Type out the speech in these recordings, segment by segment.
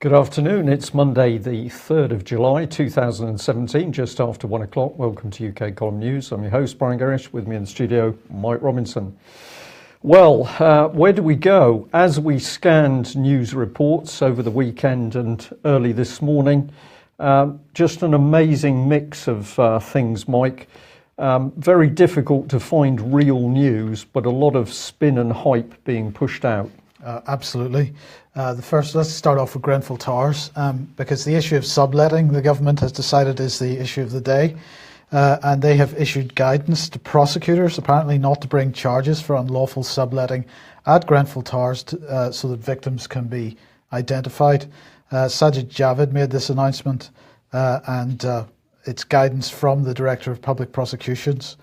Good afternoon. It's Monday, the 3rd of July 2017, just after 1 o'clock. Welcome to UK Column News. I'm your host, Brian Gerrish. With me in the studio, Mike Robinson. Well, where do we go? As we scanned news reports over the weekend and early this morning, just an amazing mix of things, Mike. Very difficult to find real news, but a lot of spin and hype being pushed out. Absolutely. Let's start off with Grenfell Towers, because the issue of subletting, the government has decided, is the issue of the day. And they have issued guidance to prosecutors, apparently not to bring charges for unlawful subletting at Grenfell Towers so that victims can be identified. Sajid Javid made this announcement, and it's guidance from the Director of Public Prosecutions.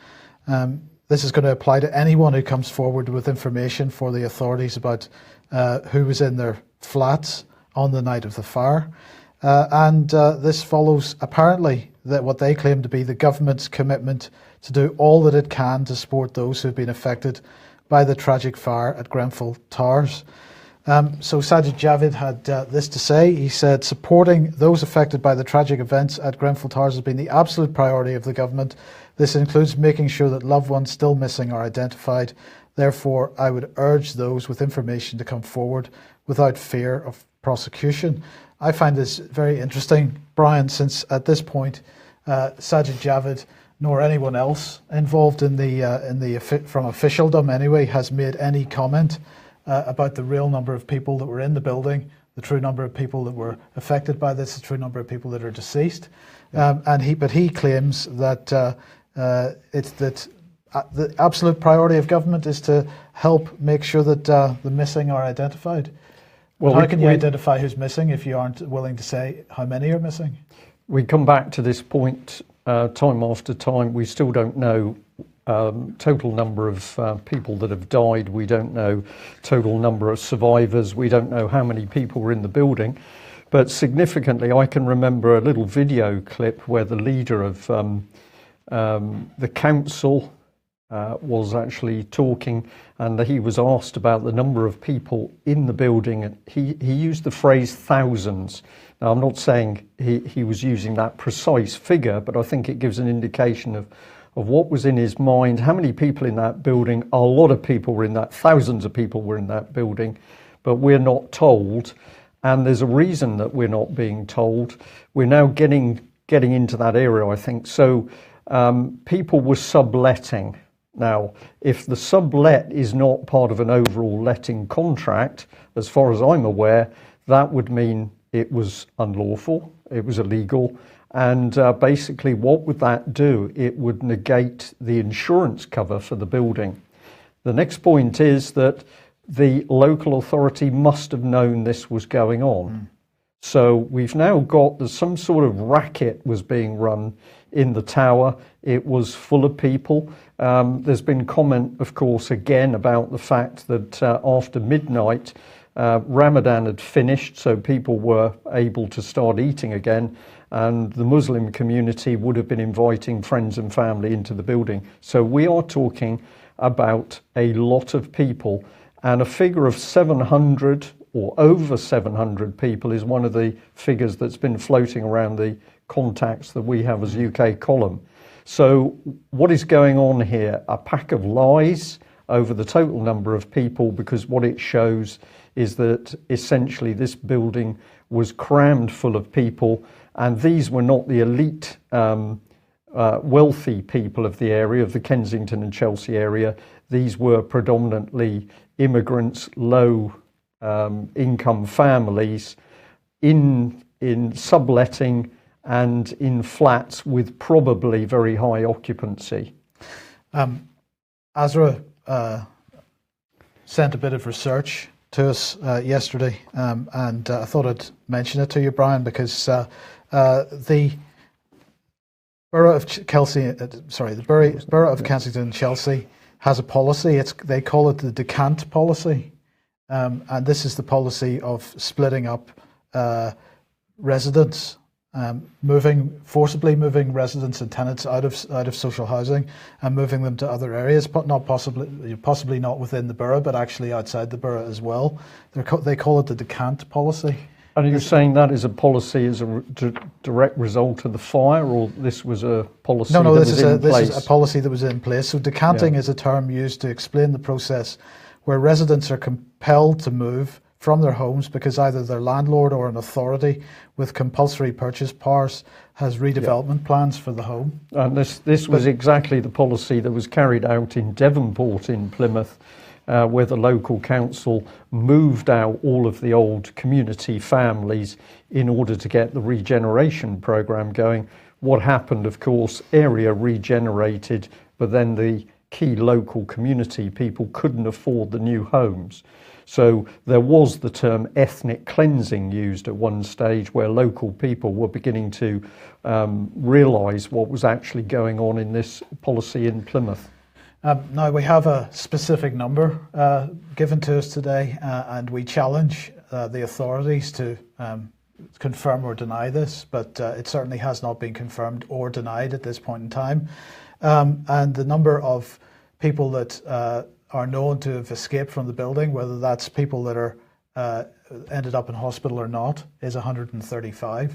This is going to apply to anyone who comes forward with information for the authorities about who was in their flats on the night of the fire. This follows, apparently, that what they claim to be the government's commitment to do all that it can to support those who have been affected by the tragic fire at Grenfell Towers. So Sajid Javid had this to say. He said, supporting those affected by the tragic events at Grenfell Towers has been the absolute priority of the government. This includes making sure that loved ones still missing are identified. Therefore, I would urge those with information to come forward without fear of prosecution. I find this very interesting, Brian, since at this point, Sajid Javid nor anyone else involved from officialdom anyway has made any comment about the real number of people that were in the building, the true number of people that were affected by this, the true number of people that are deceased. But he claims that the absolute priority of government is to help make sure that the missing are identified. Well, how can you identify who's missing if you aren't willing to say how many are missing? We come back to this point time after time. We still don't know total number of people that have died. We don't know total number of survivors. We don't know how many people were in the building. But significantly, I can remember a little video clip where the leader of the council was actually talking, and he was asked about the number of people in the building, and he used the phrase thousands. Now, I'm not saying he was using that precise figure, but I think it gives an indication of what was in his mind, how many people in that building. A lot of people were in that, thousands of people were in that building, but we're not told. And there's a reason that we're not being told. We're now getting into that area, I think. So people were subletting. Now, if the sublet is not part of an overall letting contract, as far as I'm aware, that would mean it was unlawful, it was illegal. And basically, what would that do? It would negate the insurance cover for the building. The next point is that the local authority must have known this was going on. So we've now got some sort of racket was being run in the tower. It was full of people. There's been comment, of course, again about the fact that after midnight, Ramadan had finished, so people were able to start eating again, and the Muslim community would have been inviting friends and family into the building. So we are talking about a lot of people, and a figure of 700 or over 700 people is one of the figures that's been floating around the contacts that we have as UK Column. So what is going on here? A pack of lies over the total number of people, because what it shows is that essentially this building was crammed full of people, and these were not the elite wealthy people of the area, of the Kensington and Chelsea area. These were predominantly immigrants, low income families in subletting and in flats with probably very high occupancy. Azra sent a bit of research to us yesterday, and I thought I'd mention it to you, Brian, because the Borough of the Borough of Kensington and Chelsea has a policy. They call it the decant policy, and this is the policy of splitting up residents, forcibly moving residents and tenants out of social housing and moving them to other areas, but possibly not within the borough, but actually outside the borough as well. They call it the decant policy. And are you saying that is a policy as a direct result of the fire, or this was a policy No, that this was is in place? This is a policy that was in place. So decanting Yeah. is a term used to explain the process where residents are compelled to move from their homes because either their landlord or an authority with compulsory purchase powers has redevelopment plans for the home. And this was exactly the policy that was carried out in Devonport in Plymouth, where the local council moved out all of the old community families in order to get the regeneration programme going. What happened, of course, area regenerated, but then the key local community people couldn't afford the new homes. So there was the term ethnic cleansing used at one stage, where local people were beginning to realise what was actually going on in this policy in Plymouth. Now we have a specific number given to us today, and we challenge the authorities to confirm or deny this, but it certainly has not been confirmed or denied at this point in time. And the number of people that are known to have escaped from the building, whether that's people that are ended up in hospital or not, is 135.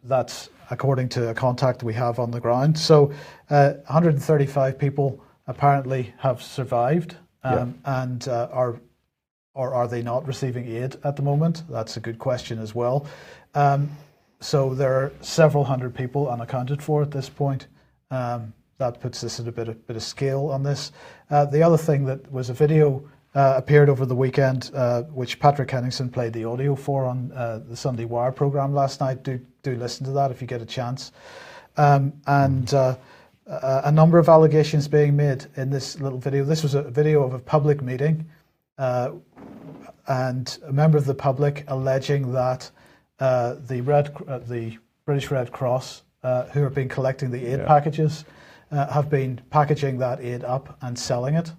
That's according to a contact we have on the ground. So 135 people apparently have survived, and are they not receiving aid at the moment? That's a good question as well. So there are several hundred people unaccounted for at this point. That puts this at a bit of scale on this. The other thing that was a video appeared over the weekend, which Patrick Henningsen played the audio for on the Sunday Wire programme last night. Do listen to that if you get a chance. A number of allegations being made in this little video. This was a video of a public meeting, and a member of the public alleging that the British Red Cross, who have been collecting the aid packages, have been packaging that aid up and selling it.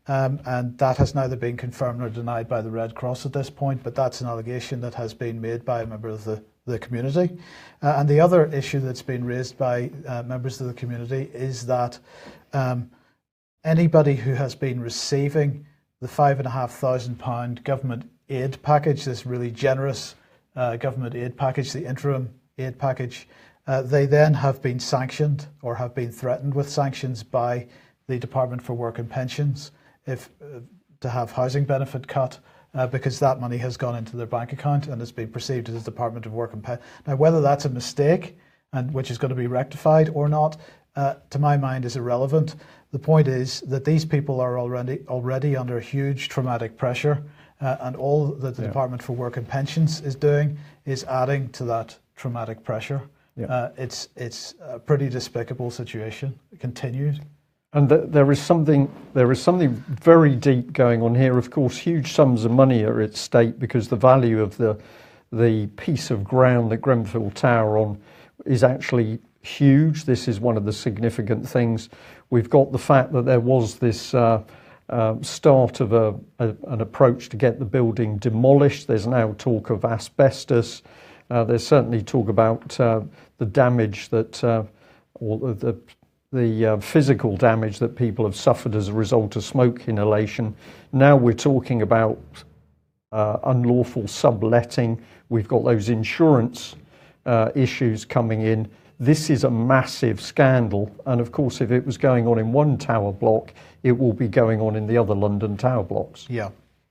And that has neither been confirmed or denied by the Red Cross at this point, but that's an allegation that has been made by a member of the community. And the other issue that's been raised by members of the community is that anybody who has been receiving the £5,500 government aid package, this really generous government aid package, the interim aid package, they then have been sanctioned or have been threatened with sanctions by the Department for Work and Pensions to have housing benefit cut because that money has gone into their bank account and has been perceived as the Department of Work and Pensions. Now, whether that's a mistake and which is going to be rectified or not, to my mind, is irrelevant. The point is that these people are already under huge traumatic pressure, and all that the Department for Work and Pensions is doing is adding to that traumatic pressure. It's a pretty despicable situation. It continues. And there is something very deep going on here. Of course, huge sums of money are at stake because the value of the piece of ground that Grenfell Tower on is actually huge. This is one of the significant things. We've got the fact that there was this start of an approach to get the building demolished. There's now talk of asbestos. There's certainly talk about the damage that, or the physical damage that people have suffered as a result of smoke inhalation. Now we're talking about unlawful subletting. We've got those insurance issues coming in. This is a massive scandal. And of course, if it was going on in one tower block, it will be going on in the other London tower blocks. Yeah.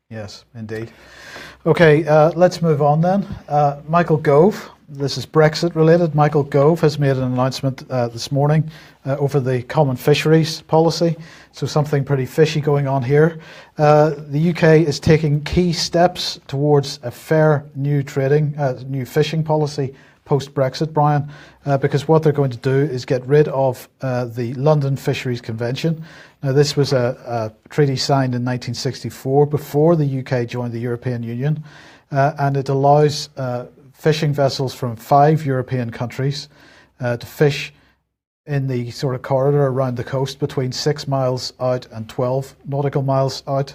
Yes, indeed. Okay, let's move on then. Michael Gove, this is Brexit related. Michael Gove has made an announcement this morning over the common fisheries policy. So something pretty fishy going on here. The UK is taking key steps towards a fair new fishing policy post-Brexit, Brian, because what they're going to do is get rid of the London Fisheries Convention. Now, this was a treaty signed in 1964 before the UK joined the European Union, and it allows fishing vessels from 5 European countries to fish in the sort of corridor around the coast between 6 miles out and 12 nautical miles out.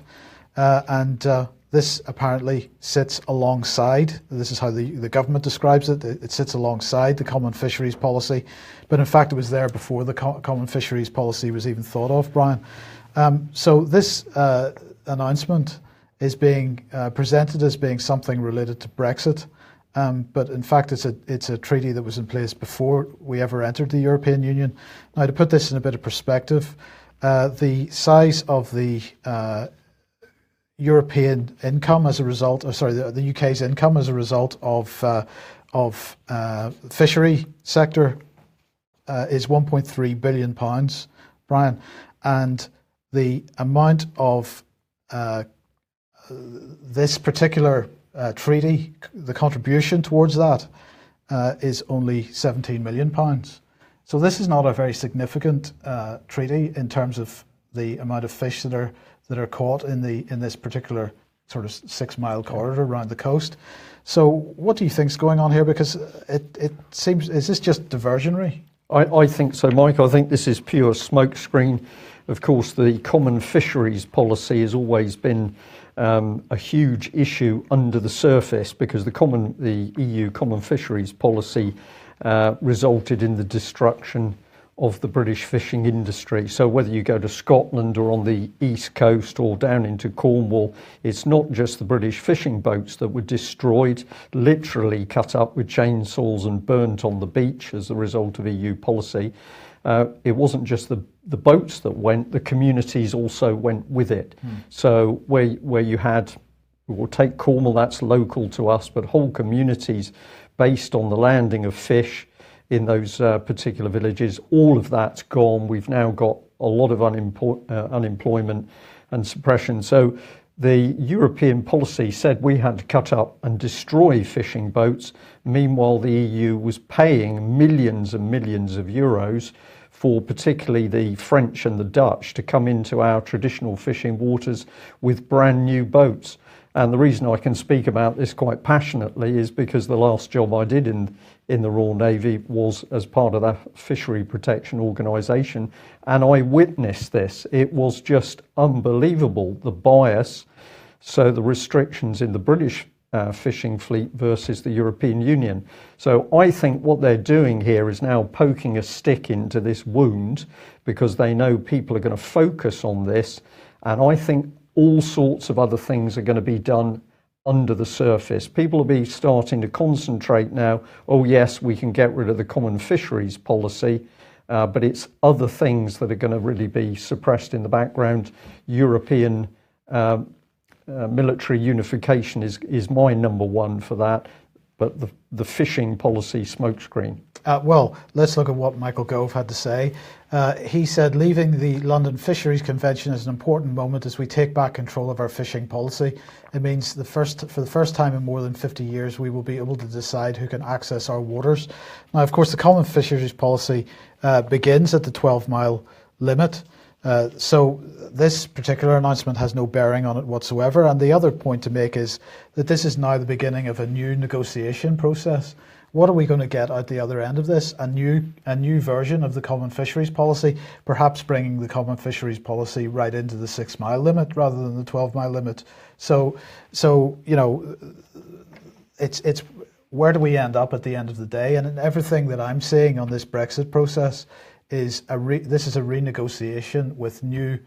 This apparently sits alongside, this is how the government describes it, it sits alongside the Common Fisheries Policy, but in fact it was there before the Common Fisheries Policy was even thought of, Brian. So this announcement is being presented as being something related to Brexit, but in fact it's a treaty that was in place before we ever entered the European Union. Now, to put this in a bit of perspective, the size of the European income as a result, the UK's income as a result of fishery sector is 1.3 billion pounds, Brian, and the amount of this particular treaty, the contribution towards that is only 17 million pounds. So this is not a very significant treaty in terms of the amount of fish that are caught in this particular sort of 6 mile corridor around the coast. So what do you think's going on here? Because it seems, is this just diversionary? I think so, Mike. I think this is pure smokescreen. Of course, the common fisheries policy has always been a huge issue under the surface, because the EU common fisheries policy resulted in the destruction of the British fishing industry. So whether you go to Scotland or on the east coast or down into Cornwall, it's not just the British fishing boats that were destroyed, literally cut up with chainsaws and burnt on the beach as a result of EU policy. It wasn't just the boats that went, the communities also went with it. So where you had, we'll take Cornwall, that's local to us, but whole communities based on the landing of fish in those particular villages, all of that's gone. We've now got a lot of unemployment and suppression. So the European policy said we had to cut up and destroy fishing boats. Meanwhile, the EU was paying millions and millions of euros for particularly the French and the Dutch to come into our traditional fishing waters with brand new boats. And the reason I can speak about this quite passionately is because the last job I did in the Royal Navy was as part of that fishery protection organisation, and I witnessed this. It was just unbelievable, the bias, so the restrictions in the British fishing fleet versus the European Union. So I think what they're doing here is now poking a stick into this wound, because they know people are going to focus on this, and I think all sorts of other things are going to be done under the surface. People will be starting to concentrate now, oh yes, we can get rid of the common fisheries policy, but it's other things that are going to really be suppressed in the background. European military unification is my number one for that, but the fishing policy smokescreen. Well, let's look at what Michael Gove had to say. He said, leaving the London Fisheries Convention is an important moment as we take back control of our fishing policy. It means for the first time in more than 50 years, we will be able to decide who can access our waters. Now, of course, the common fisheries policy begins at the 12-mile limit. So this particular announcement has no bearing on it whatsoever. And the other point to make is that this is now the beginning of a new negotiation process. What are we going to get out the other end of this? A new version of the common fisheries policy, perhaps bringing the common fisheries policy right into the 6 mile limit rather than the 12-mile limit. So you know, it's where do we end up at the end of the day? And everything that I'm seeing on this Brexit process is this is a renegotiation with new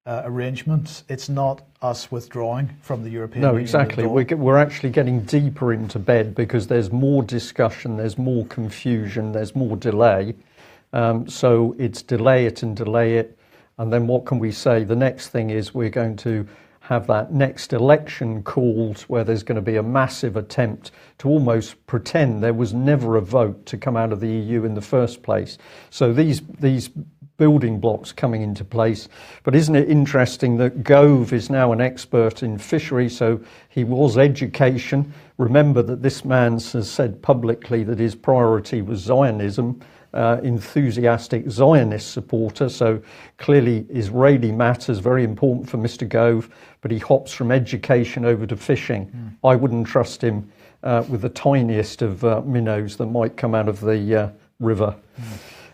arrangements. It's not us withdrawing from the European Union. No, exactly. We're actually getting deeper into bed, because there's more discussion, there's more confusion, there's more delay. So it's delay it and delay it. And then what can we say? The next thing is we're going to have that next election called, where there's going to be a massive attempt to almost pretend there was never a vote to come out of the EU in the first place. So these building blocks coming into place. But isn't it interesting that Gove is now an expert in fishery? So he was education. Remember that this man has said publicly that his priority was Zionism, enthusiastic Zionist supporter. So clearly Israeli matters, very important for Mr. Gove, but he hops from education over to fishing. I wouldn't trust him with the tiniest of minnows that might come out of the river.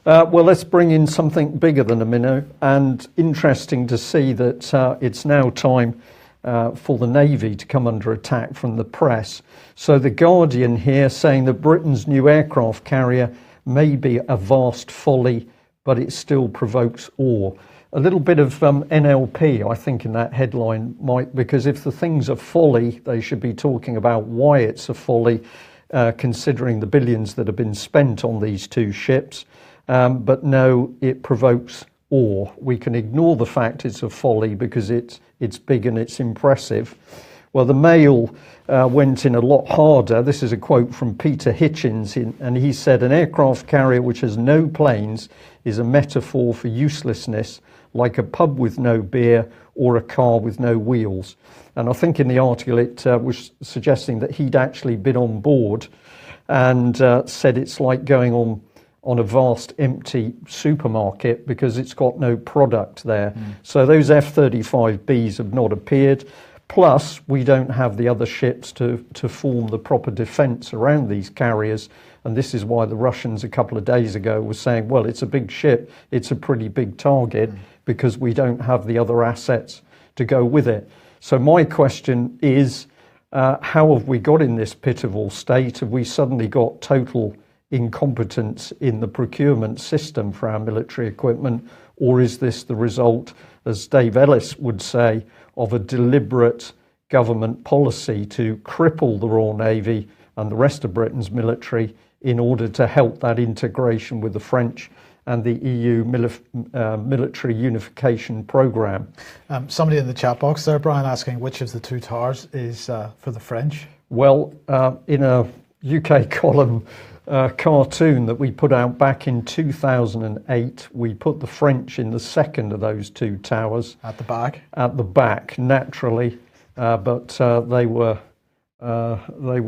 Well, let's bring in something bigger than a minnow, and interesting to see that it's now time for the Navy to come under attack from the press. So the Guardian here saying that Britain's new aircraft carrier may be a vast folly, but it still provokes awe. A little bit of NLP, I think, in that headline, Mike, because if the thing's a folly, they should be talking about why it's a folly. considering the billions that have been spent on these two ships. But no, it provokes awe. We can ignore the fact it's a folly because it's big and it's impressive. Well, the Mail went in a lot harder. This is a quote from Peter Hitchens, and he said, "An aircraft carrier which has no planes is a metaphor for uselessness, like a pub with no beer or a car with no wheels." And I think in the article it was suggesting that he'd actually been on board and said it's like going on a vast empty supermarket because it's got no product there. So those F-35Bs have not appeared. Plus, we don't have the other ships to form the proper defence around these carriers. And this is why the Russians a couple of days ago were saying, well, it's a big ship, it's a pretty big target, because we don't have the other assets to go with it. So my question is, how have we got in this pitiable state? Have we suddenly got total incompetence in the procurement system for our military equipment? Or is this the result, as Dave Ellis would say, of a deliberate government policy to cripple the Royal Navy and the rest of Britain's military in order to help that integration with the French and the EU military unification programme? Somebody in the chat box there, Brian, asking which of the two towers is for the French? Well, in a UK column cartoon that we put out back in 2008, we put the French in the second of those two towers. At the back? At the back, naturally, but they were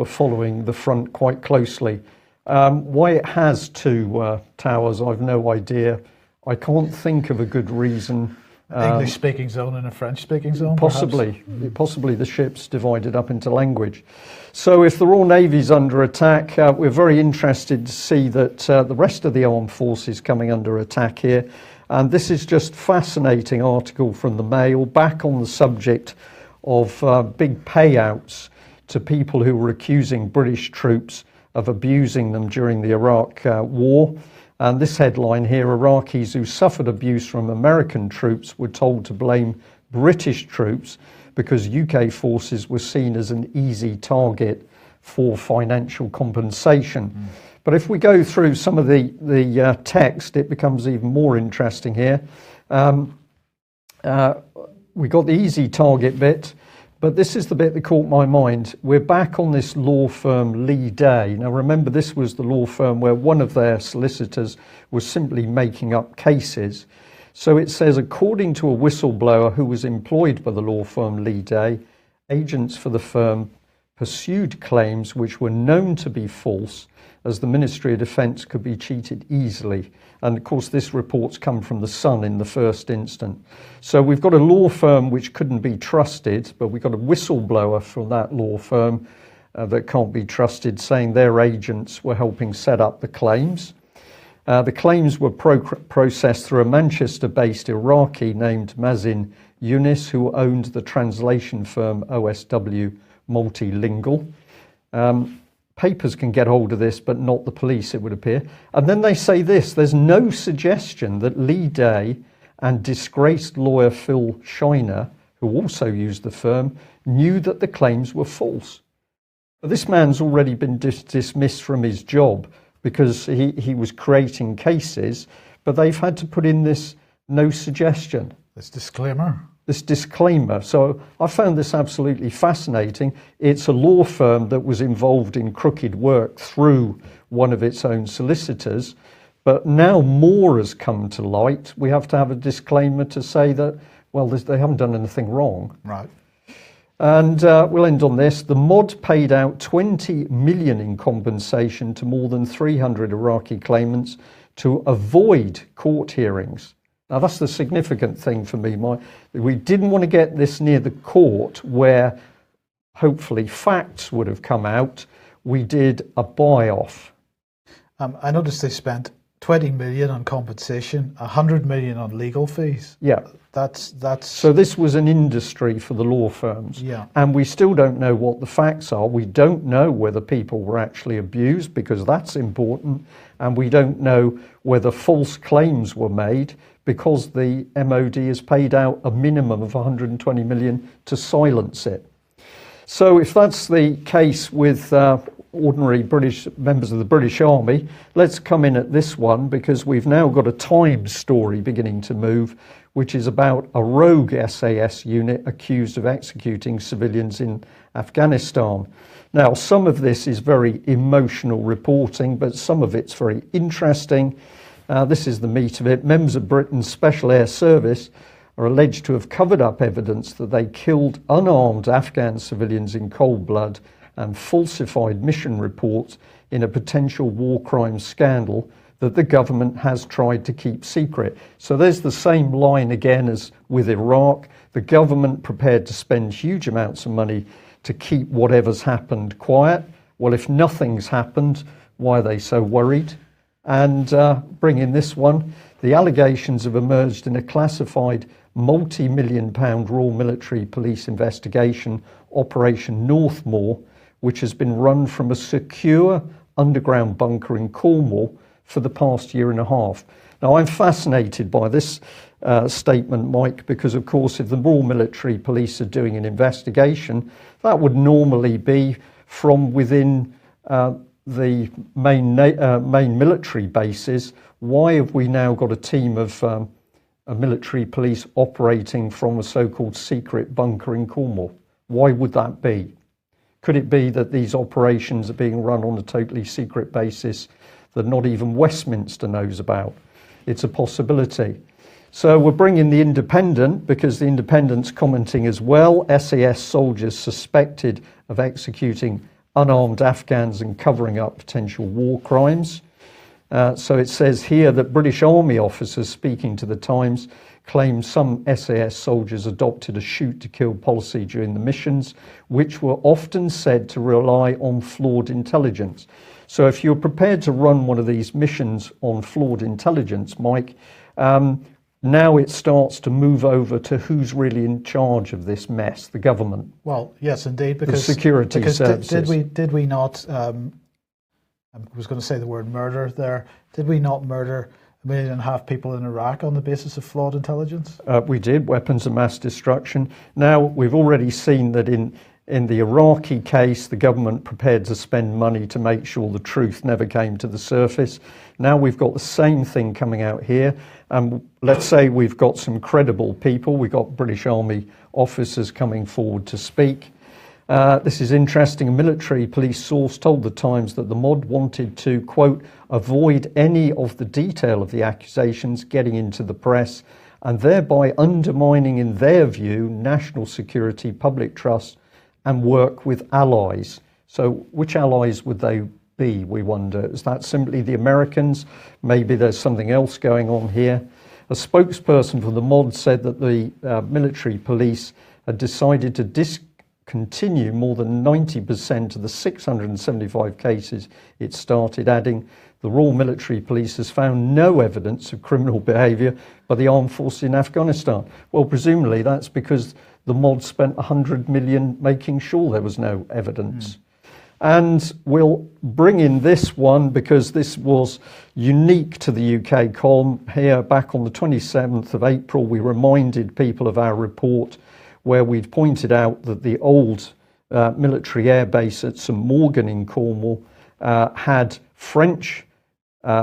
following the front quite closely. Why it has two towers, I've no idea. I can't think of a good reason. English-speaking zone and a French-speaking zone, possibly the ship's divided up into language. So if the Royal Navy's under attack, we're very interested to see that the rest of the armed forces coming under attack here. And this is just fascinating article from the Mail, back on the subject of big payouts to people who were accusing British troops of abusing them during the Iraq war. And this headline here, Iraqis who suffered abuse from American troops were told to blame British troops because UK forces were seen as an easy target for financial compensation. But if we go through some of the text, it becomes even more interesting here. We got the easy target bit, but this is the bit that caught my mind. We're back on this law firm Lee Day. Now remember, this was the law firm where one of their solicitors was simply making up cases. So it says, according to a whistleblower who was employed by the law firm Lee Day, agents for the firm pursued claims which were known to be false, as the Ministry of Defence could be cheated easily. And of course, this report's come from the Sun in the first instance. So we've got a law firm which couldn't be trusted, but we've got a whistleblower from that law firm that can't be trusted, saying their agents were helping set up the claims. The claims were processed through a Manchester-based Iraqi named Mazin Yunus, who owned the translation firm OSW Multilingual. Papers can get hold of this, but not the police, it would appear. And then they say this: there's no suggestion that Lee Day and disgraced lawyer Phil Shiner, who also used the firm, knew that the claims were false. But this man's already been dismissed from his job because he was creating cases, but they've had to put in this no suggestion. This disclaimer. So I found this absolutely fascinating. It's a law firm that was involved in crooked work through one of its own solicitors, but now more has come to light. We have to have a disclaimer to say that, well, they haven't done anything wrong. Right. And we'll end on this. The MOD paid out 20 million in compensation to more than 300 Iraqi claimants to avoid court hearings. Now, that's the significant thing for me. We didn't want to get this near the court where hopefully facts would have come out. We did a buy-off. I noticed they spent 20 million on compensation, 100 million on legal fees. Yeah. That's So this was an industry for the law firms. Yeah. And we still don't know what the facts are. We don't know whether people were actually abused, because that's important. And we don't know whether false claims were made, because the MOD has paid out a minimum of 120 million to silence it. So if that's the case with ordinary British members of the British Army. Let's come in at this one because we've now got a Times story beginning to move, which is about a rogue SAS unit accused of executing civilians in Afghanistan. Now, some of this is very emotional reporting, but some of it's very interesting. This is the meat of it. Members of Britain's Special Air Service are alleged to have covered up evidence that they killed unarmed Afghan civilians in cold blood and falsified mission reports in a potential war crimes scandal that the government has tried to keep secret. So there's the same line again as with Iraq. The government prepared to spend huge amounts of money to keep whatever's happened quiet. Well, if nothing's happened, why are they so worried? And bring in this one. The allegations have emerged in a classified multi-million-pound Royal Military Police investigation, Operation Northmoor, which has been run from a secure underground bunker in Cornwall for the past year and a half. Now, I'm fascinated by this statement, Mike, because, of course, if the Royal Military Police are doing an investigation, that would normally be from within the main military bases. Why have we now got a team of military police operating from a so-called secret bunker in Cornwall? Why would that be? Could it be that these operations are being run on a totally secret basis that not even Westminster knows about? It's a possibility. So we're bringing the Independent, because the Independent's commenting as well. SAS soldiers suspected of executing unarmed Afghans and covering up potential war crimes. So it says here that British Army officers speaking to the Times claim some SAS soldiers adopted a shoot-to-kill policy during the missions, which were often said to rely on flawed intelligence. So if you're prepared to run one of these missions on flawed intelligence, Mike, now it starts to move over to who's really in charge of this mess, the government. Well, yes, indeed, because the security services. Did we not? I was going to say the word murder there. Did we not murder 1.5 million people in Iraq on the basis of flawed intelligence? We did, weapons of mass destruction. Now, we've already seen that in the Iraqi case, the government prepared to spend money to make sure the truth never came to the surface. Now we've got the same thing coming out here. Let's say we've got some credible people. We've got British Army officers coming forward to speak. This is interesting. A military police source told the Times that the MOD wanted to, quote, avoid any of the detail of the accusations getting into the press and thereby undermining, in their view, national security, public trust and work with allies. So which allies would they be, we wonder? Is that simply the Americans? Maybe there's something else going on here. A spokesperson for the MOD said that the military police had decided to discontinue more than 90% of the 675 cases it started, adding, the Royal Military Police has found no evidence of criminal behaviour by the armed forces in Afghanistan. Well, presumably that's because the MOD spent 100 million making sure there was no evidence. And we'll bring in this one because this was unique to the UK column. Here, back on the 27th of April, we reminded people of our report where we'd pointed out that the old military air base at St Morgan in Cornwall had French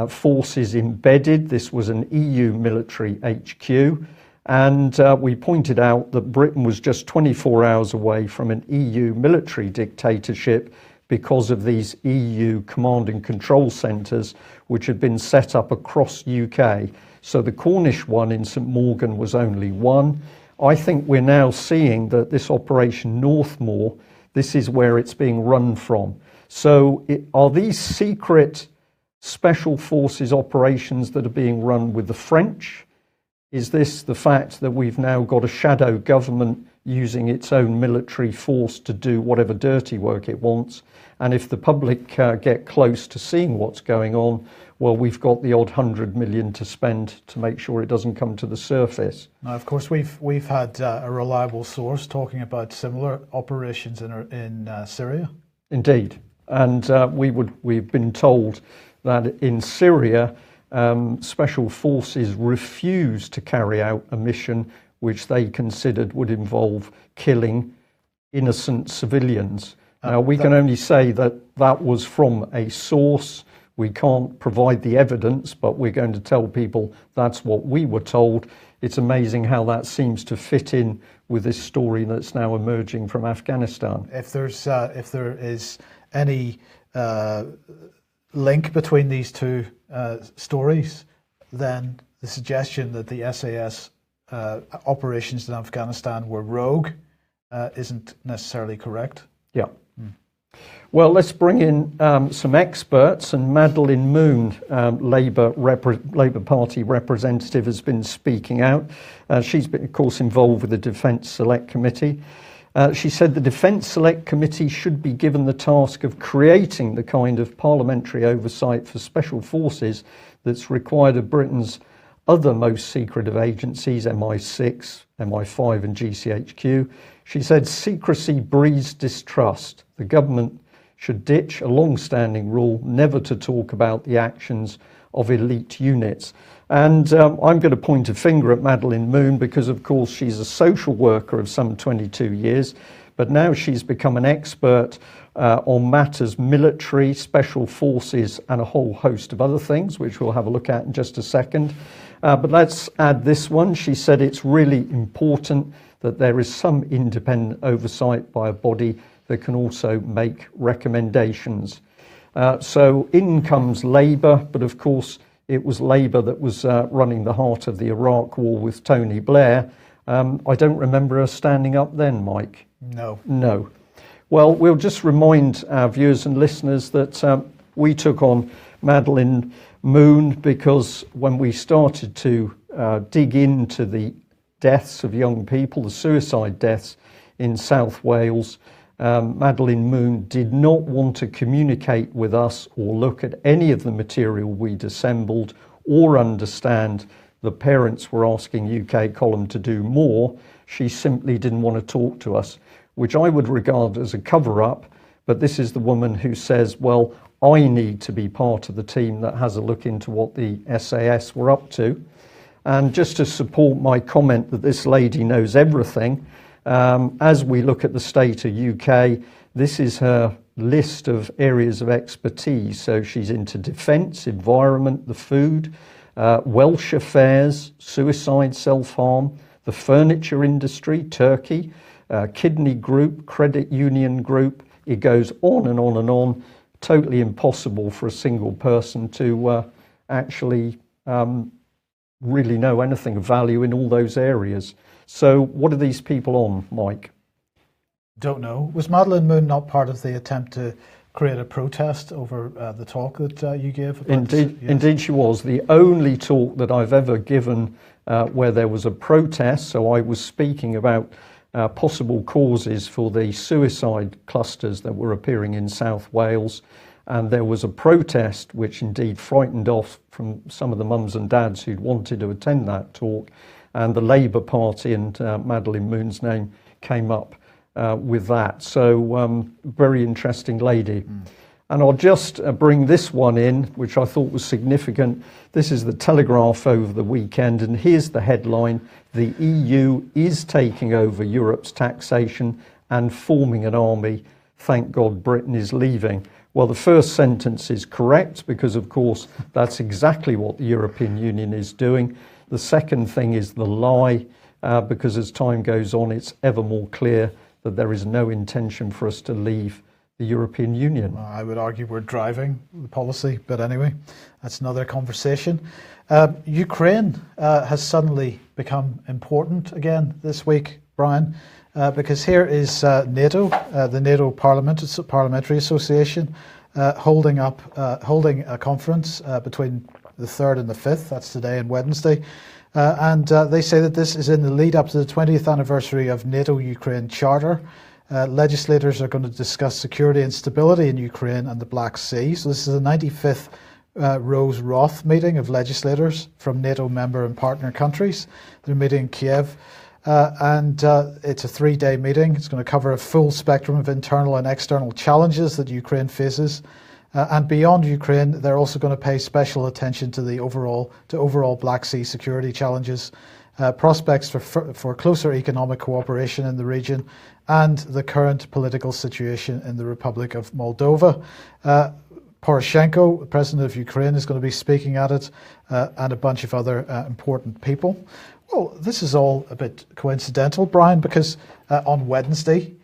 forces embedded. This was an EU military HQ. And we pointed out that Britain was just 24 hours away from an EU military dictatorship because of these EU command and control centres which had been set up across UK. So the Cornish one in St Morgan was only one. I think we're now seeing that this Operation Northmoor, this is where it's being run from. So are these secret special forces operations that are being run with the French? Is this the fact that we've now got a shadow government using its own military force to do whatever dirty work it wants? And if the public get close to seeing what's going on, well, we've got the odd 100 million to spend to make sure it doesn't come to the surface. Now, of course, we've had a reliable source talking about similar operations in Syria. Indeed, and we've been told that in Syria, special forces refused to carry out a mission which they considered would involve killing innocent civilians. Now, we can only say that that was from a source. We can't provide the evidence, but we're going to tell people that's what we were told. It's amazing how that seems to fit in with this story that's now emerging from Afghanistan. If there is any link between these two stories, then the suggestion that the SAS operations in Afghanistan were rogue isn't necessarily correct. Yeah. Well, let's bring in some experts, and Madeleine Moon, Labour Party representative, has been speaking out. She's been, of course, involved with the Defence Select Committee. She said the Defence Select Committee should be given the task of creating the kind of parliamentary oversight for special forces that's required of Britain's other most secretive agencies, MI6, MI5 and GCHQ. She said secrecy breeds distrust. The government should ditch a long-standing rule never to talk about the actions of elite units. And I'm going to point a finger at Madeleine Moon because, of course, she's a social worker of some 22 years, but now she's become an expert on matters military, special forces, and a whole host of other things, which we'll have a look at in just a second. But let's add this one. She said it's really important that there is some independent oversight by a body that can also make recommendations. So in comes Labour, but of course it was Labour that was running the heart of the Iraq war with Tony Blair. I don't remember her standing up then, Mike. No. Well, we'll just remind our viewers and listeners that we took on Madeleine Moon because when we started to dig into the deaths of young people, the suicide deaths in South Wales, Madeleine Moon did not want to communicate with us or look at any of the material we'd assembled or understand the parents were asking UK Column to do more. She simply didn't want to talk to us, which I would regard as a cover-up. But this is the woman who says, well, I need to be part of the team that has a look into what the SAS were up to. And just to support my comment that this lady knows everything, as we look at the state of UK, this is her list of areas of expertise. So she's into defence, environment, the food, Welsh affairs, suicide, self-harm, the furniture industry, Turkey, kidney group, credit union group. It goes on and on and on. Totally impossible for a single person to actually really know anything of value in all those areas. So what are these people on, Mike? Don't know. Was Madeleine Moon not part of the attempt to create a protest over the talk that you gave? Indeed she was. The only talk that I've ever given where there was a protest, so I was speaking about possible causes for the suicide clusters that were appearing in South Wales, and there was a protest which indeed frightened off from some of the mums and dads who'd wanted to attend that talk, and the Labour Party and Madeleine Moon's name came up with that. So very interesting lady. And I'll just bring this one in, which I thought was significant. This is the Telegraph over the weekend, and here's the headline: the EU is taking over Europe's taxation and forming an army. Thank God Britain is leaving. Well, the first sentence is correct because, of course, that's exactly what the European Union is doing. The second thing is the lie, because as time goes on, it's ever more clear that there is no intention for us to leave the European Union. Well, I would argue we're driving the policy, but anyway, that's another conversation. Ukraine has suddenly become important again this week, Brian, because here is NATO, the NATO Parliamentary Association, holding a conference between the 3rd and the 5th, that's today and Wednesday, and they say that this is in the lead up to the 20th anniversary of NATO-Ukraine Charter. Legislators are going to discuss security and stability in Ukraine and the Black Sea. So this is the 95th Rose Roth meeting of legislators from NATO member and partner countries. They're meeting in Kiev, and it's a 3-day meeting. It's going to cover a full spectrum of internal and external challenges that Ukraine faces. And beyond Ukraine, they're also going to pay special attention to the overall Black Sea security challenges. prospects for closer economic cooperation in the region, and the current political situation in the Republic of Moldova. Poroshenko, President of Ukraine, is going to be speaking at it, and a bunch of other important people. Well, this is all a bit coincidental, Brian, because on Wednesday,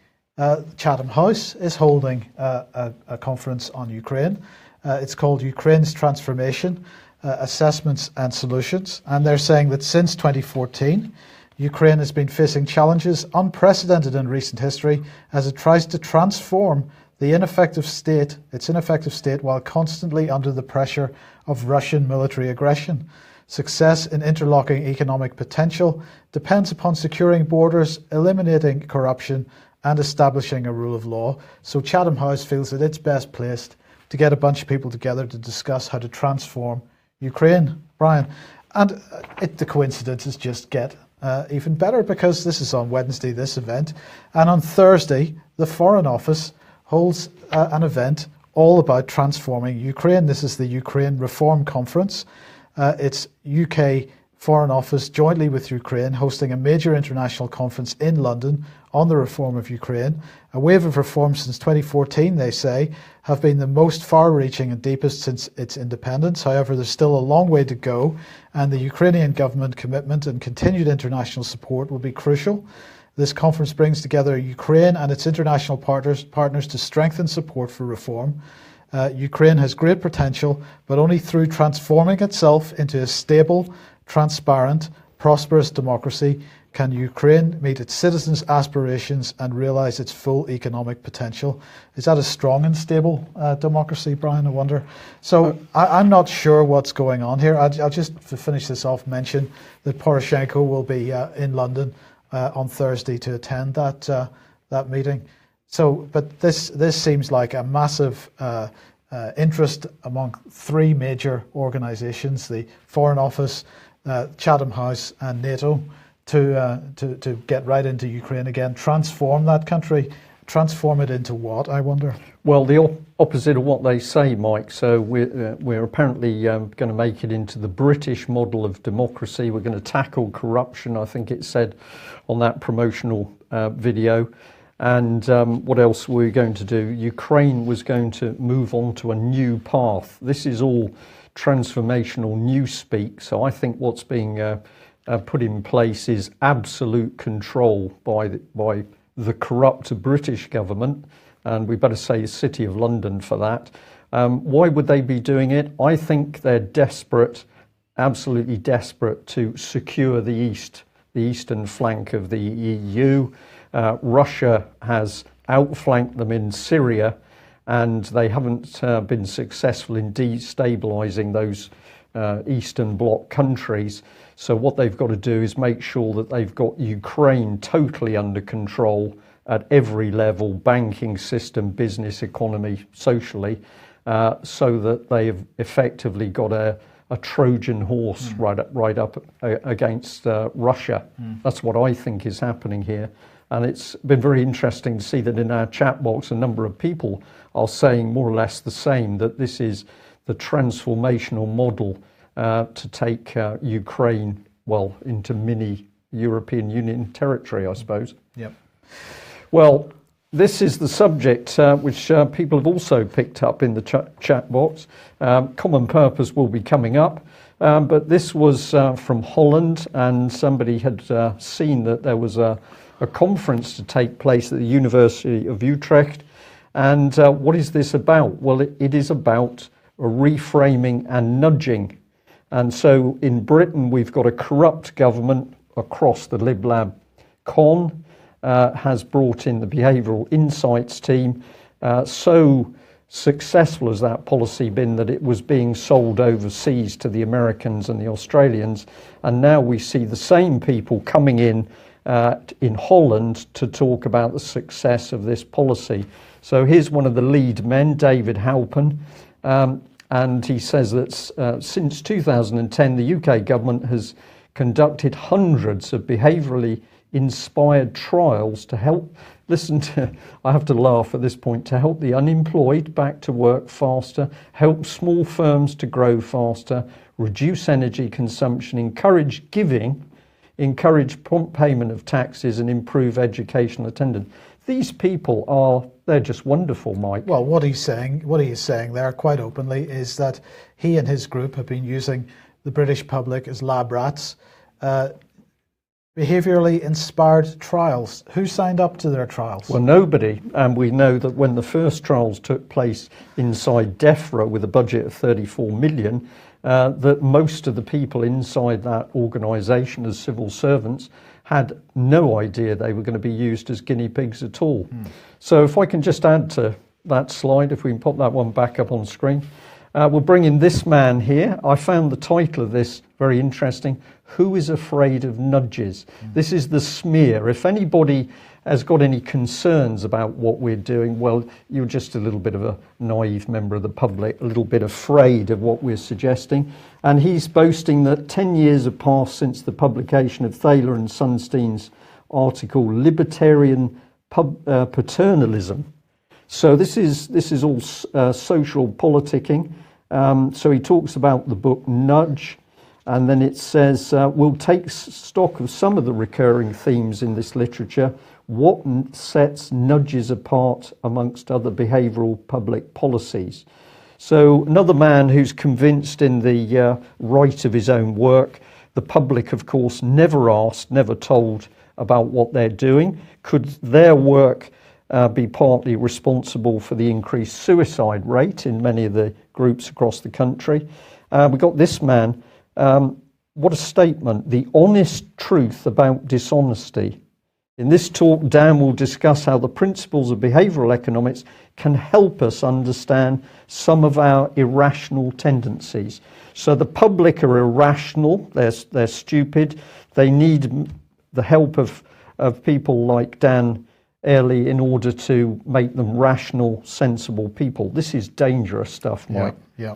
Chatham House is holding a conference on Ukraine. It's called Ukraine's Transformation, Assessments and Solutions. And they're saying that since 2014, Ukraine has been facing challenges unprecedented in recent history as it tries to transform its ineffective state while constantly under the pressure of Russian military aggression. Success in interlocking economic potential depends upon securing borders, eliminating corruption, and establishing a rule of law. So Chatham House feels that it's best placed to get a bunch of people together to discuss how to transform Ukraine, Brian. And the coincidences just get even better, because this is on Wednesday, this event. And on Thursday, the Foreign Office holds an event all about transforming Ukraine. This is the Ukraine Reform Conference. It's UK Foreign Office jointly with Ukraine hosting a major international conference in London on the reform of Ukraine. A wave of reforms since 2014, they say, have been the most far-reaching and deepest since its independence. However, there's still a long way to go, and the Ukrainian government commitment and continued international support will be crucial. This conference brings together Ukraine and its international partners to strengthen support for reform. Ukraine has great potential, but only through transforming itself into a stable, transparent, prosperous democracy can Ukraine meet its citizens' aspirations and realise its full economic potential. Is that a strong and stable democracy, Brian, I wonder? So I'm not sure what's going on here. I'll just, to finish this off, mention that Poroshenko will be in London on Thursday to attend that meeting. So, but this seems like a massive interest among three major organisations: the Foreign Office, Chatham House, and NATO, to get right into Ukraine again, transform that country. Transform it into what, I wonder? Well, the opposite of what they say, Mike. So we're apparently going to make it into the British model of democracy. We're going to tackle corruption, I think it said on that promotional video. And what else were we going to do? Ukraine was going to move on to a new path. This is all transformational newspeak. So I think what's being put in place is absolute control by the corrupt British government, and we better say the City of London for that. Why would they be doing it? I think they're desperate, absolutely desperate, to secure the eastern flank of the EU. Russia has outflanked them in Syria, and they haven't been successful in destabilising those Eastern Bloc countries. So what they've got to do is make sure that they've got Ukraine totally under control at every level: banking system, business, economy, socially, so that they've effectively got a Trojan horse right up against Russia. That's what I think is happening here. And it's been very interesting to see that in our chat box, a number of people are saying more or less the same, that this is the transformational model to take Ukraine, well, into mini European Union territory, I suppose. Yep. Well, this is the subject which people have also picked up in the chat box. Common purpose will be coming up, but this was from Holland, and somebody had seen that there was a conference to take place at the University of Utrecht. And what is this about? Well, it is about reframing and nudging. And so in Britain, we've got a corrupt government across the LibLab Con, has brought in the Behavioural Insights team. So successful has that policy been that it was being sold overseas to the Americans and the Australians. And now we see the same people coming in Holland to talk about the success of this policy. So here's one of the lead men, David Halpin, and he says that since 2010, the UK government has conducted hundreds of behaviourally inspired trials to help, I have to laugh at this point, to help the unemployed back to work faster, help small firms to grow faster, reduce energy consumption, encourage giving encourage prompt payment of taxes and improve educational attendance. These people they're just wonderful, Mike. Well, what he is saying there quite openly is that he and his group have been using the British public as lab rats. Behaviourally inspired trials. Who signed up to their trials? Well, nobody. And we know that when the first trials took place inside DEFRA with a budget of 34 million, that most of the people inside that organisation as civil servants had no idea they were going to be used as guinea pigs at all. So if I can just add to that slide, if we can pop that one back up on screen. We'll bring in this man here. I found the title of this very interesting. Who is afraid of nudges? This is the smear. If anybody has got any concerns about what we're doing, well, you're just a little bit of a naive member of the public, a little bit afraid of what we're suggesting. And he's boasting that 10 years have passed since the publication of Thaler and Sunstein's article, Libertarian Paternalism. So this is all social politicking. So he talks about the book Nudge, and then it says, we'll take stock of some of the recurring themes in this literature. What sets nudges apart amongst other behavioural public policies? So another man who's convinced in the right of his own work. The public, of course, never asked, never told about what they're doing. Could their work be partly responsible for the increased suicide rate in many of the groups across the country? We've got this man. What a statement. The honest truth about dishonesty. In this talk, Dan will discuss how the principles of behavioural economics can help us understand some of our irrational tendencies. So the public are irrational, they're stupid, they need the help of people like Dan Early in order to make them rational, sensible people. This is dangerous stuff, Mike. Yeah.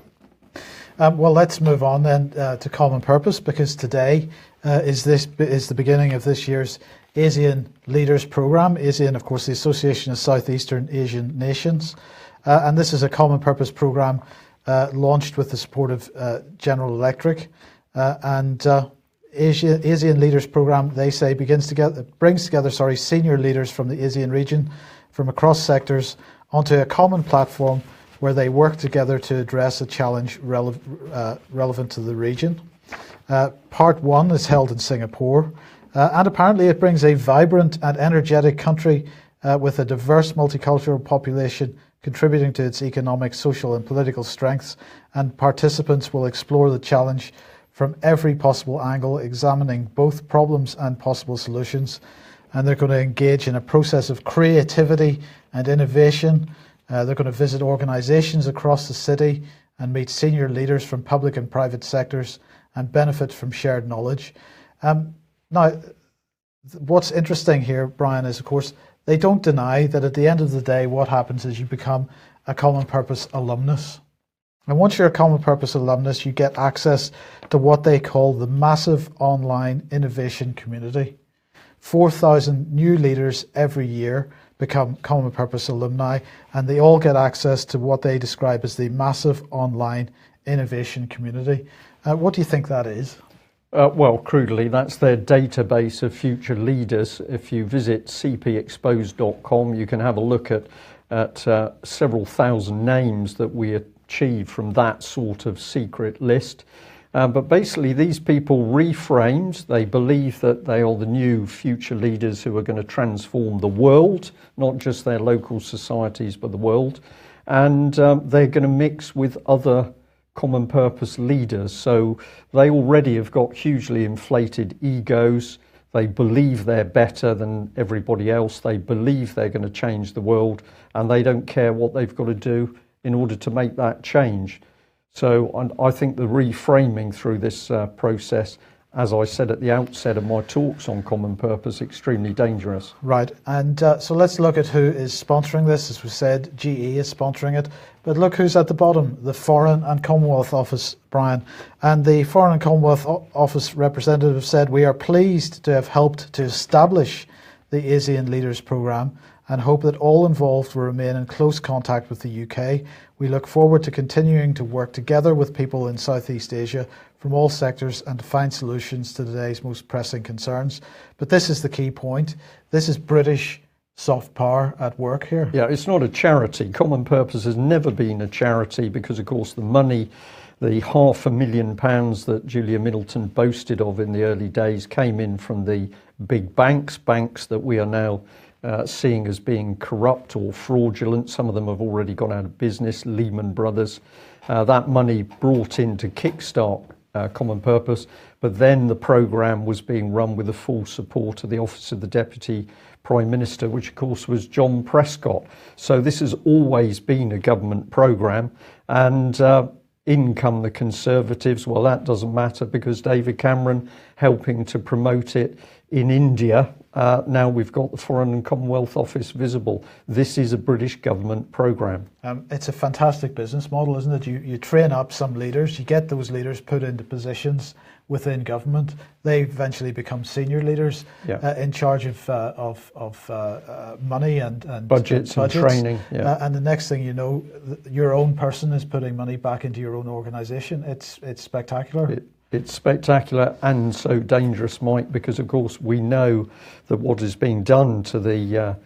Well, let's move on then to Common Purpose, because today is the beginning of this year's ASEAN Leaders Programme. ASEAN, of course, the Association of Southeastern Asian Nations. And this is a Common Purpose programme launched with the support of General Electric. ASEAN Leaders Programme, they say, brings together senior leaders from the ASEAN region from across sectors onto a common platform where they work together to address a challenge relevant to the region. Part 1 is held in Singapore, and apparently it brings a vibrant and energetic country with a diverse multicultural population contributing to its economic, social and political strengths, and participants will explore the challenge from every possible angle, examining both problems and possible solutions. And they're going to engage in a process of creativity and innovation. They're going to visit organisations across the city and meet senior leaders from public and private sectors and benefit from shared knowledge. Now, what's interesting here, Brian, is, of course, they don't deny that at the end of the day, what happens is you become a Common Purpose alumnus. And once you're a Common Purpose alumnus, you get access to what they call the massive online innovation community. 4,000 new leaders every year become Common Purpose alumni, and they all get access to what they describe as the massive online innovation community. What do you think that is? Well, crudely, that's their database of future leaders. If you visit cpexposed.com, you can have a look at several thousand names that we achieve from that sort of secret list. But basically, these people reframed. They believe that they are the new future leaders who are going to transform the world, not just their local societies, but the world. And they're going to mix with other Common Purpose leaders. So they already have got hugely inflated egos. They believe they're better than everybody else. They believe they're going to change the world, and they don't care what they've got to do in order to make that change. So I think the reframing through this process, as I said at the outset of my talks on Common Purpose, extremely dangerous. Right, and so let's look at who is sponsoring this. As we said, GE is sponsoring it, but look who's at the bottom, the Foreign and Commonwealth Office, Brian. And the Foreign and Commonwealth Office representative said, "We are pleased to have helped to establish the ASEAN Leaders Programme and hope that all involved will remain in close contact with the UK. We look forward to continuing to work together with people in Southeast Asia from all sectors and to find solutions to today's most pressing concerns. But this is the key point. This is British soft power at work here. Yeah, it's not a charity. Common Purpose has never been a charity because, of course, the money, the £500,000 that Julia Middleton boasted of in the early days came in from the big banks that we are now seeing as being corrupt or fraudulent. Some of them have already gone out of business, Lehman Brothers. That money brought in to kickstart Common Purpose, but then the programme was being run with the full support of the Office of the Deputy Prime Minister, which of course was John Prescott. So this has always been a government programme, and in come the Conservatives. Well, that doesn't matter because David Cameron helping to promote it in India. Now we've got the Foreign and Commonwealth Office visible. This is a British government programme. It's a fantastic business model, isn't it? You train up some leaders, you get those leaders put into positions within government. They eventually become senior leaders in charge of money and budgets and training. And the next thing you know, your own person is putting money back into your own organisation. It's spectacular. It's spectacular and so dangerous, Mike, because of course we know that what is being done to the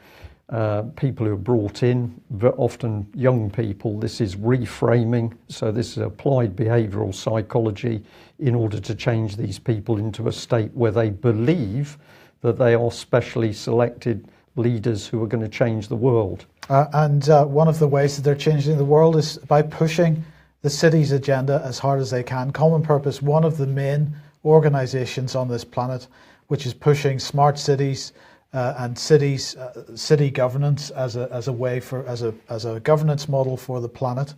people who are brought in, often young people, this is reframing. So this is applied behavioural psychology in order to change these people into a state where they believe that they are specially selected leaders who are going to change the world. And one of the ways that they're changing the world is by pushing the city's agenda as hard as they can. Common Purpose, one of the main organisations on this planet, which is pushing smart cities and city governance as a governance model for the planet.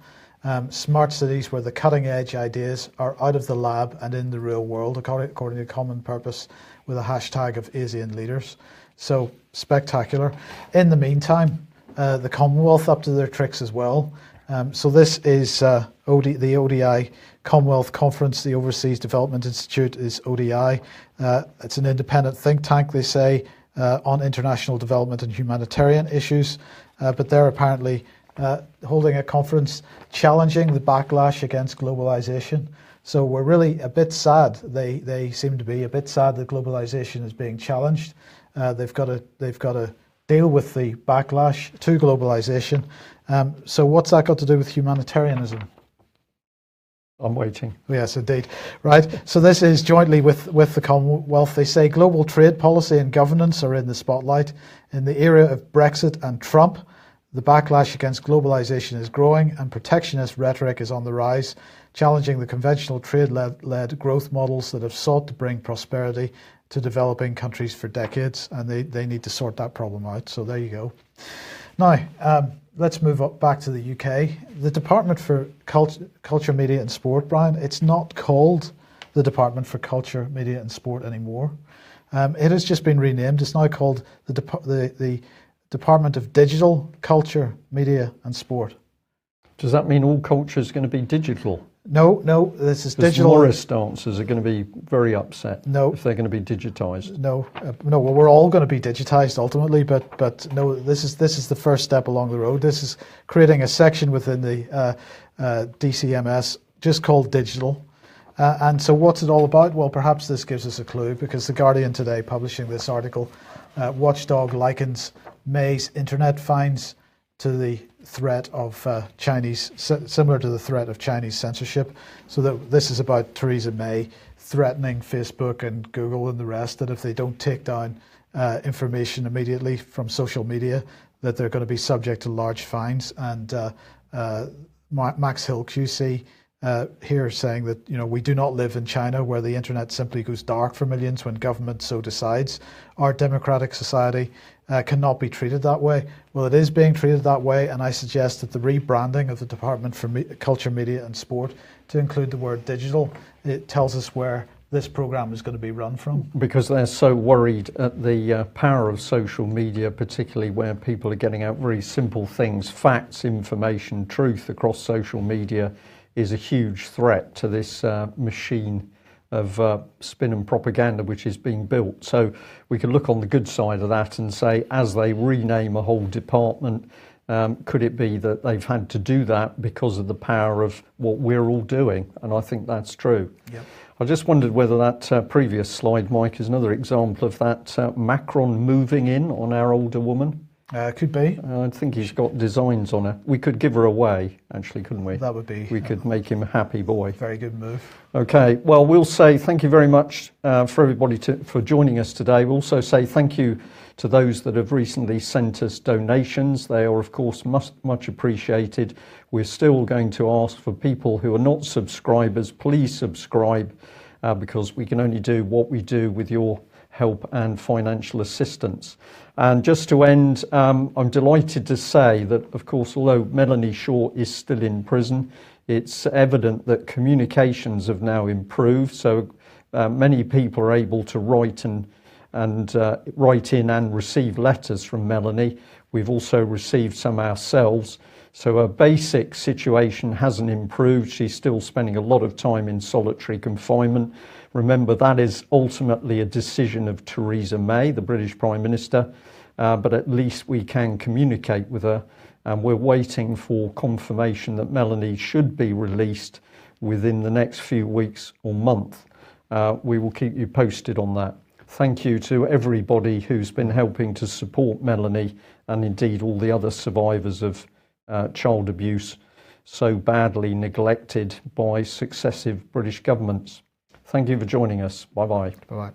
Smart cities where the cutting edge ideas are out of the lab and in the real world, according to Common Purpose, with a hashtag of ASEAN leaders. So spectacular. In the meantime, the Commonwealth up to their tricks as well. So this is the ODI Commonwealth Conference. The Overseas Development Institute is ODI. It's an independent think tank, they say, on international development and humanitarian issues. But they're apparently holding a conference challenging the backlash against globalization. So we're really a bit sad. They seem to be a bit sad that globalization is being challenged. They've got to deal with the backlash to globalization. So what's that got to do with humanitarianism? I'm waiting. Yes, indeed. Right. So this is jointly with the Commonwealth. They say global trade policy and governance are in the spotlight. In the era of Brexit and Trump, the backlash against globalization is growing and protectionist rhetoric is on the rise, challenging the conventional trade-led growth models that have sought to bring prosperity to developing countries for decades, and they need to sort that problem out. So there you go. Now, let's move up back to the UK. The Department for Culture, Media and Sport, Brian, it's not called the Department for Culture, Media and Sport anymore. It has just been renamed. It's now called the Department of Digital, Culture, Media and Sport. Does that mean all culture is going to be digital? No, this is digital. Morris dancers are going to be very upset if they're going to be digitised. No. Well, we're all going to be digitised ultimately, but no, this is the first step along the road. This is creating a section within the DCMS just called digital. And so what's it all about? Well, perhaps this gives us a clue, because The Guardian today, publishing this article, Watchdog likens May's internet fines to the threat of similar to the threat of Chinese censorship. So that this is about Theresa May threatening Facebook and Google and the rest that if they don't take down information immediately from social media, that they're going to be subject to large fines. And Max Hill QC here saying that, we do not live in China where the internet simply goes dark for millions when government so decides. Our democratic society cannot be treated that way. Well, it is being treated that way, and I suggest that the rebranding of the Department for Culture, Media and Sport to include the word digital, it tells us where this programme is going to be run from. Because they're so worried at the power of social media, particularly where people are getting out very simple things, facts, information, truth across social media is a huge threat to this machine spin and propaganda which is being built. So we can look on the good side of that and say, as they rename a whole department, could it be that they've had to do that because of the power of what we're all doing? And I think that's true. Yep. I just wondered whether that previous slide, Mike, is another example of that Macron moving in on our older woman. Could be. I think he's got designs on her. We could give her away, actually, couldn't we? That would be. We could make him a happy boy. Very good move. Okay, well, we'll say thank you very much for everybody for joining us today. We'll also say thank you to those that have recently sent us donations. They are, of course, much appreciated. We're still going to ask for people who are not subscribers, please subscribe, because we can only do what we do with your help and financial assistance. And just to end, I'm delighted to say that, of course, although Melanie Shaw is still in prison, it's evident that communications have now improved. So many people are able to write in and receive letters from Melanie. We've also received some ourselves. So her basic situation hasn't improved. She's still spending a lot of time in solitary confinement. Remember, that is ultimately a decision of Theresa May, the British Prime Minister, but at least we can communicate with her, and we're waiting for confirmation that Melanie should be released within the next few weeks or month. We will keep you posted on that. Thank you to everybody who's been helping to support Melanie, and indeed all the other survivors of child abuse so badly neglected by successive British governments. Thank you for joining us. Bye-bye. Bye-bye.